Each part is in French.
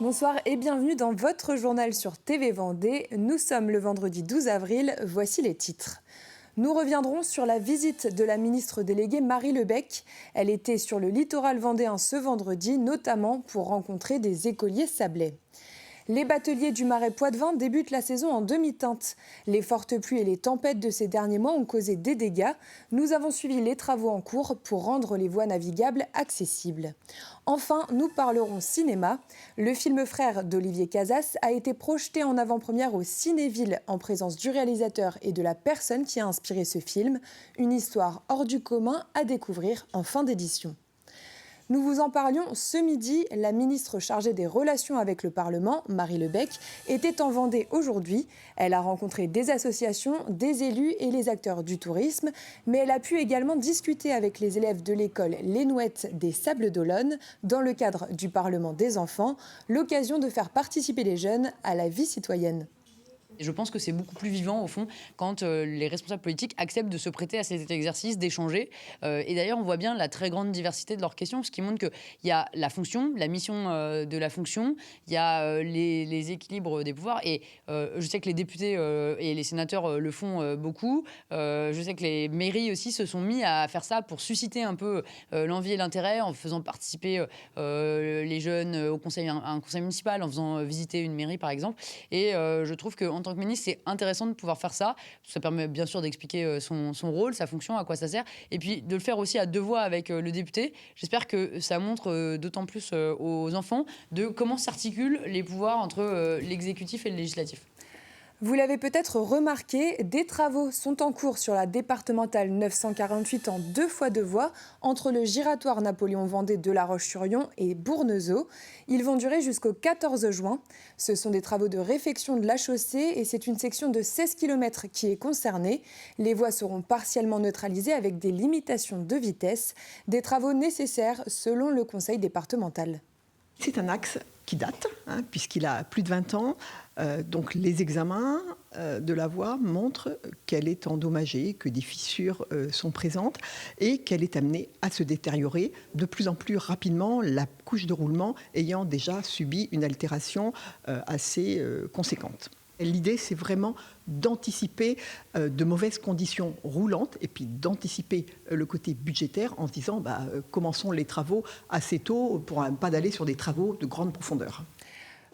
Bonsoir et bienvenue dans votre journal sur TV Vendée. Nous sommes le vendredi 12 avril, voici les titres. Nous reviendrons sur la visite de la ministre déléguée Marie Lebec. Elle était sur le littoral vendéen ce vendredi, notamment pour rencontrer des écoliers sablais. Les bateliers du Marais Poitevin débutent la saison en demi-teinte. Les fortes pluies et les tempêtes de ces derniers mois ont causé des dégâts. Nous avons suivi les travaux en cours pour rendre les voies navigables accessibles. Enfin, nous parlerons cinéma. Le film Frères d'Olivier Casas a été projeté en avant-première au Cinéville en présence du réalisateur et de la personne qui a inspiré ce film. Une histoire hors du commun à découvrir en fin d'édition. Nous vous en parlions ce midi, la ministre chargée des relations avec le Parlement, Marie Lebec, était en Vendée aujourd'hui. Elle a rencontré des associations, des élus et les acteurs du tourisme, mais elle a pu également discuter avec les élèves de l'école Les Nouettes des Sables d'Olonne dans le cadre du Parlement des enfants, l'occasion de faire participer les jeunes à la vie citoyenne. Et je pense que c'est beaucoup plus vivant, au fond, quand les responsables politiques acceptent de se prêter à cet exercice, d'échanger. Et d'ailleurs, on voit bien la très grande diversité de leurs questions, ce qui montre qu'il y a la fonction, la mission de la fonction, il y a les équilibres des pouvoirs. Et je sais que les députés et les sénateurs le font beaucoup. Je sais que les mairies aussi se sont mis à faire ça pour susciter un peu l'envie et l'intérêt, en faisant participer les jeunes au conseil, un conseil municipal, en faisant visiter une mairie, par exemple. Et je trouve qu'en tant que ministre, c'est intéressant de pouvoir faire ça. Ça permet bien sûr d'expliquer son rôle, sa fonction, à quoi ça sert. Et puis de le faire aussi à deux voix avec le député. J'espère que ça montre d'autant plus aux enfants de comment s'articulent les pouvoirs entre l'exécutif et le législatif. Vous l'avez peut-être remarqué, des travaux sont en cours sur la départementale 948 en 2x2 voies entre le giratoire Napoléon-Vendée de La Roche-sur-Yon et Bournezeau. Ils vont durer jusqu'au 14 juin. Ce sont des travaux de réfection de la chaussée et c'est une section de 16 km qui est concernée. Les voies seront partiellement neutralisées avec des limitations de vitesse, des travaux nécessaires selon le conseil départemental. C'est un axe qui date, puisqu'il a plus de 20 ans. Donc les examens de la voie montrent qu'elle est endommagée, que des fissures sont présentes et qu'elle est amenée à se détériorer de plus en plus rapidement, la couche de roulement ayant déjà subi une altération assez conséquente. L'idée, c'est vraiment d'anticiper de mauvaises conditions roulantes et puis d'anticiper le côté budgétaire en se disant commençons les travaux assez tôt pour ne pas d'aller sur des travaux de grande profondeur.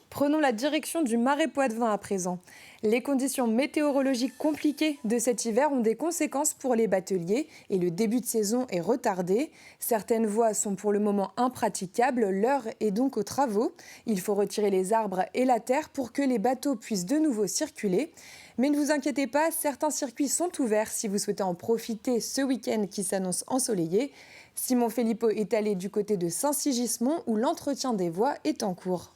Prenons la direction du Marais Poitevin à présent. Les conditions météorologiques compliquées de cet hiver ont des conséquences pour les bateliers et le début de saison est retardé. Certaines voies sont pour le moment impraticables, l'heure est donc aux travaux. Il faut retirer les arbres et la terre pour que les bateaux puissent de nouveau circuler. Mais ne vous inquiétez pas, certains circuits sont ouverts si vous souhaitez en profiter ce week-end qui s'annonce ensoleillé. Simon Filippo est allé du côté de Saint-Sigismond où l'entretien des voies est en cours.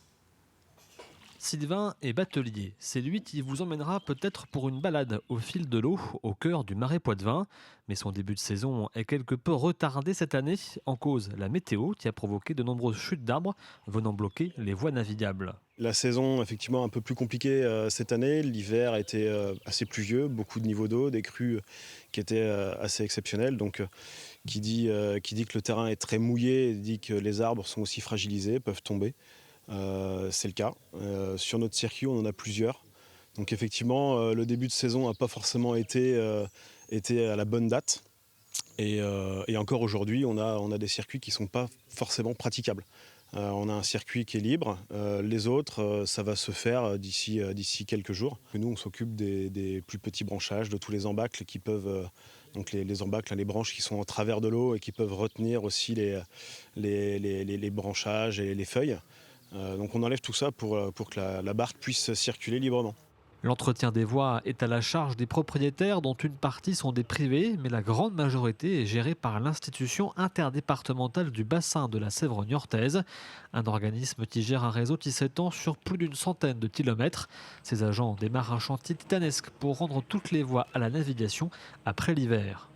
Sylvain est batelier. C'est lui qui vous emmènera peut-être pour une balade au fil de l'eau, au cœur du Marais Poitevin. Mais son début de saison est quelque peu retardé cette année, en cause la météo qui a provoqué de nombreuses chutes d'arbres venant bloquer les voies navigables. La saison, effectivement, un peu plus compliquée cette année. L'hiver a été assez pluvieux, beaucoup de niveaux d'eau, des crues qui étaient assez exceptionnelles. Donc, qui dit que le terrain est très mouillé, dit que les arbres sont aussi fragilisés, peuvent tomber. C'est le cas. Sur notre circuit, on en a plusieurs. Donc effectivement, le début de saison n'a pas forcément été à la bonne date. Et encore aujourd'hui, on a des circuits qui ne sont pas forcément praticables. On a un circuit qui est libre. Les autres, ça va se faire d'ici quelques jours. Nous, on s'occupe des plus petits branchages, de tous les embâcles qui peuvent... donc les embâcles, les branches qui sont en travers de l'eau et qui peuvent retenir aussi les branchages et les feuilles. Donc on enlève tout ça pour que la barque puisse circuler librement. L'entretien des voies est à la charge des propriétaires dont une partie sont des privés, mais la grande majorité est gérée par l'institution interdépartementale du bassin de la Sèvre niortaise, un organisme qui gère un réseau qui s'étend sur plus d'une centaine de kilomètres. Ses agents démarrent un chantier titanesque pour rendre toutes les voies à la navigation après l'hiver.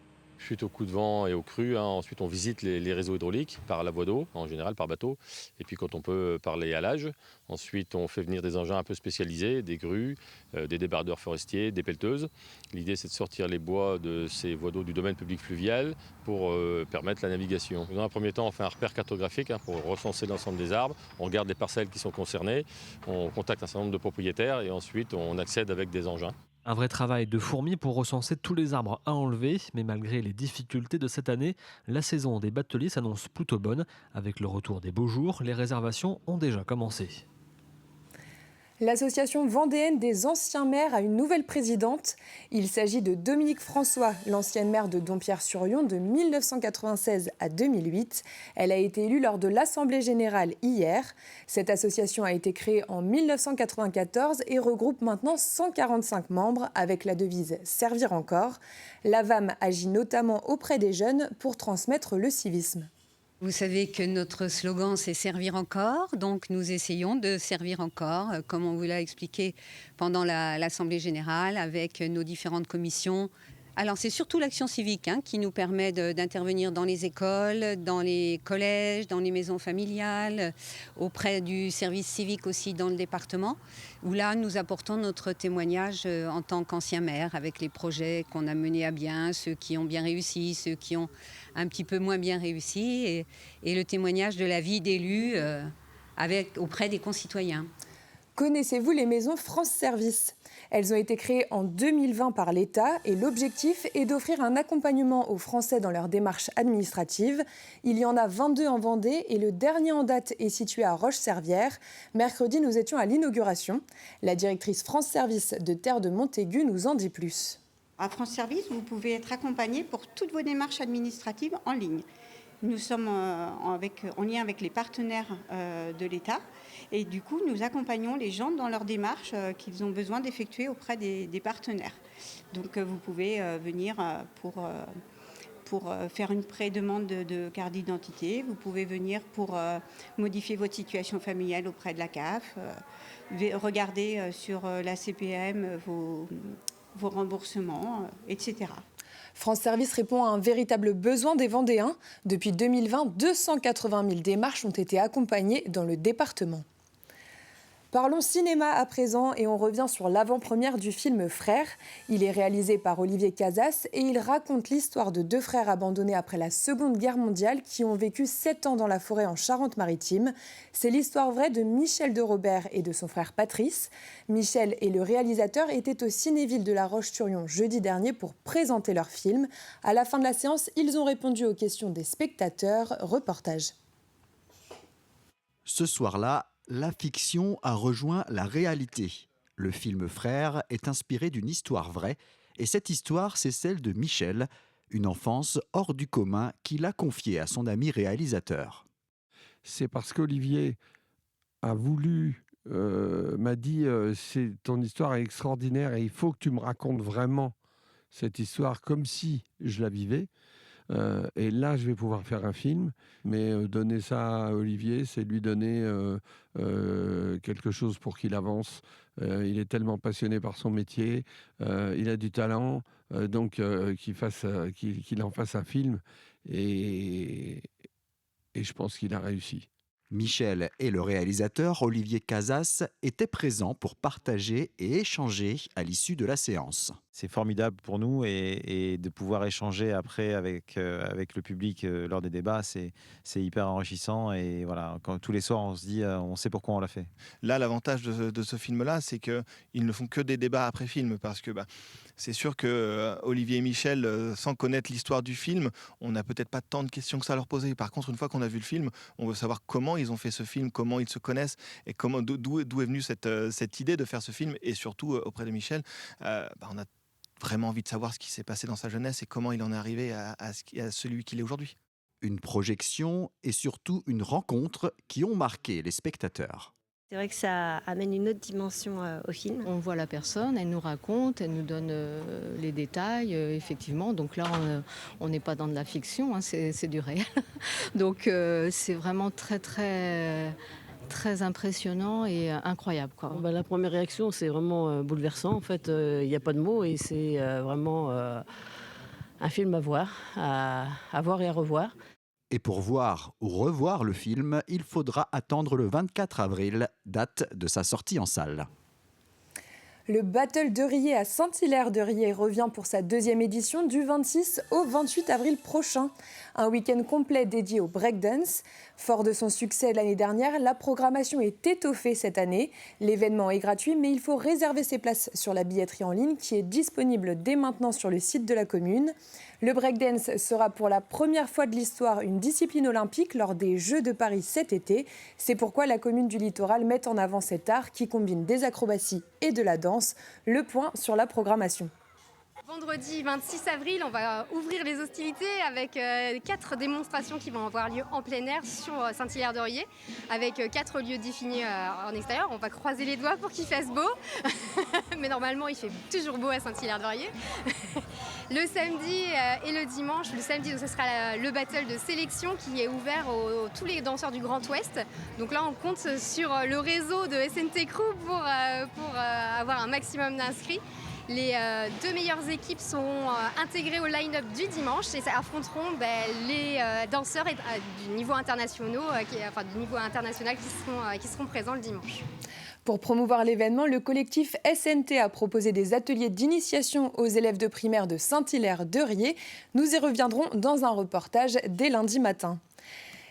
suite aux coups de vent et aux crues. Ensuite, on visite les réseaux hydrauliques par la voie d'eau, en général par bateau. Et puis quand on peut par les halages. Ensuite, on fait venir des engins un peu spécialisés, des grues, des débardeurs forestiers, des pelleteuses. L'idée, c'est de sortir les bois de ces voies d'eau du domaine public fluvial pour permettre la navigation. Dans un premier temps, on fait un repère cartographique pour recenser l'ensemble des arbres. On regarde les parcelles qui sont concernées, on contacte un certain nombre de propriétaires et ensuite on accède avec des engins. Un vrai travail de fourmi pour recenser tous les arbres à enlever, mais malgré les difficultés de cette année, la saison des bateliers s'annonce plutôt bonne. Avec le retour des beaux jours, les réservations ont déjà commencé. L'association vendéenne des anciens maires a une nouvelle présidente. Il s'agit de Dominique François, l'ancienne maire de Dompierre-sur-Yon de 1996 à 2008. Elle a été élue lors de l'Assemblée générale hier. Cette association a été créée en 1994 et regroupe maintenant 145 membres avec la devise « Servir encore ». La VAM agit notamment auprès des jeunes pour transmettre le civisme. Vous savez que notre slogan, c'est « Servir encore ». Donc, nous essayons de servir encore, comme on vous l'a expliqué pendant l'Assemblée générale, avec nos différentes commissions. Alors, c'est surtout l'action civique qui nous permet d'intervenir dans les écoles, dans les collèges, dans les maisons familiales, auprès du service civique aussi dans le département, où là, nous apportons notre témoignage en tant qu'ancien maire, avec les projets qu'on a menés à bien, ceux qui ont bien réussi, ceux qui ont un petit peu moins bien réussi, et le témoignage de la vie d'élu auprès des concitoyens. Connaissez-vous les maisons France Service ? Elles ont été créées en 2020 par l'État et l'objectif est d'offrir un accompagnement aux Français dans leurs démarches administratives. Il y en a 22 en Vendée et le dernier en date est situé à Roche-Servière. Mercredi, nous étions à l'inauguration. La directrice France Service de Terre de Montaigu nous en dit plus. À France Service, vous pouvez être accompagné pour toutes vos démarches administratives en ligne. Nous sommes en lien avec les partenaires de l'État et du coup, nous accompagnons les gens dans leurs démarches qu'ils ont besoin d'effectuer auprès des partenaires. Donc, vous pouvez venir pour faire une pré-demande de carte d'identité. Vous pouvez venir pour modifier votre situation familiale auprès de la CAF, regarder sur la CPM vos remboursements, etc. France Service répond à un véritable besoin des Vendéens. Depuis 2020, 280 000 démarches ont été accompagnées dans le département. Parlons cinéma à présent et on revient sur l'avant-première du film Frères. Il est réalisé par Olivier Casas et il raconte l'histoire de deux frères abandonnés après la Seconde Guerre mondiale qui ont vécu 7 ans dans la forêt en Charente-Maritime. C'est l'histoire vraie de Michel de Robert et de son frère Patrice. Michel et le réalisateur étaient au Cinéville de La Roche-sur-Yon jeudi dernier pour présenter leur film. À la fin de la séance, ils ont répondu aux questions des spectateurs. Reportage. Ce soir-là, la fiction a rejoint la réalité. Le film Frères est inspiré d'une histoire vraie, et cette histoire, c'est celle de Michel, une enfance hors du commun qu'il a confiée à son ami réalisateur. C'est parce qu'Olivier a voulu, m'a dit ton histoire est extraordinaire et il faut que tu me racontes vraiment cette histoire comme si je la vivais. Et là, je vais pouvoir faire un film, mais donner ça à Olivier, c'est lui donner quelque chose pour qu'il avance. Il est tellement passionné par son métier, il a du talent, donc qu'il en fasse un film. Et je pense qu'il a réussi. Michel et le réalisateur Olivier Casas étaient présents pour partager et échanger à l'issue de la séance. C'est formidable pour nous et de pouvoir échanger après avec le public lors des débats, c'est hyper enrichissant et voilà, tous les soirs on se dit, on sait pourquoi on l'a fait. Là, l'avantage de ce film-là, c'est qu'ils ne font que des débats après film parce que c'est sûr que Olivier et Michel, sans connaître l'histoire du film, on n'a peut-être pas tant de questions que ça à leur poser. Par contre, une fois qu'on a vu le film, on veut savoir comment ils ont fait ce film, comment ils se connaissent et d'où est venue cette idée de faire ce film. Et surtout, auprès de Michel, on a vraiment envie de savoir ce qui s'est passé dans sa jeunesse et comment il en est arrivé à celui qu'il est aujourd'hui. Une projection et surtout une rencontre qui ont marqué les spectateurs. C'est vrai que ça amène une autre dimension au film. On voit la personne, elle nous raconte, elle nous donne les détails, effectivement. Donc là, on n'est pas dans de la fiction, c'est du réel. Donc c'est vraiment très, très, très impressionnant et incroyable, quoi. La première réaction, c'est vraiment bouleversant. En fait, il n'y a pas de mots et c'est vraiment un film à voir et à revoir. Et pour voir ou revoir le film, il faudra attendre le 24 avril, date de sa sortie en salle. Le Battle de Riez à Saint-Hilaire-de-Riez revient pour sa 2e édition du 26 au 28 avril prochain. Un week-end complet dédié au breakdance. Fort de son succès l'année dernière, la programmation est étoffée cette année. L'événement est gratuit, mais il faut réserver ses places sur la billetterie en ligne qui est disponible dès maintenant sur le site de la commune. Le breakdance sera pour la première fois de l'histoire une discipline olympique lors des Jeux de Paris cet été. C'est pourquoi la commune du Littoral met en avant cet art qui combine des acrobaties et de la danse. Le point sur la programmation. Vendredi 26 avril, on va ouvrir les hostilités avec 4 démonstrations qui vont avoir lieu en plein air sur Saint-Hilaire-de-Riez, avec 4 lieux définis en extérieur. On va croiser les doigts pour qu'il fasse beau, mais normalement il fait toujours beau à Saint-Hilaire-de-Riez. Le samedi et le dimanche, le samedi ce sera le battle de sélection qui est ouvert à tous les danseurs du Grand Ouest. Donc là on compte sur le réseau de SNT Crew pour avoir un maximum d'inscrits. Les 2 meilleures équipes seront intégrées au line-up du dimanche et affronteront les danseurs du niveau international qui seront présents le dimanche. Pour promouvoir l'événement, le collectif SNT a proposé des ateliers d'initiation aux élèves de primaire de Saint-Hilaire-de-Riez. Nous y reviendrons dans un reportage dès lundi matin.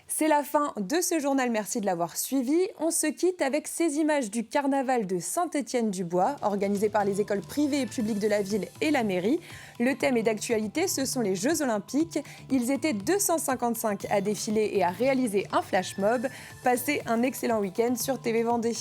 C'est la fin de ce journal, merci de l'avoir suivi. On se quitte avec ces images du carnaval de Saint-Étienne-du-Bois, organisé par les écoles privées et publiques de la ville et la mairie. Le thème est d'actualité, ce sont les Jeux Olympiques. Ils étaient 255 à défiler et à réaliser un flash mob. Passez un excellent week-end sur TV Vendée.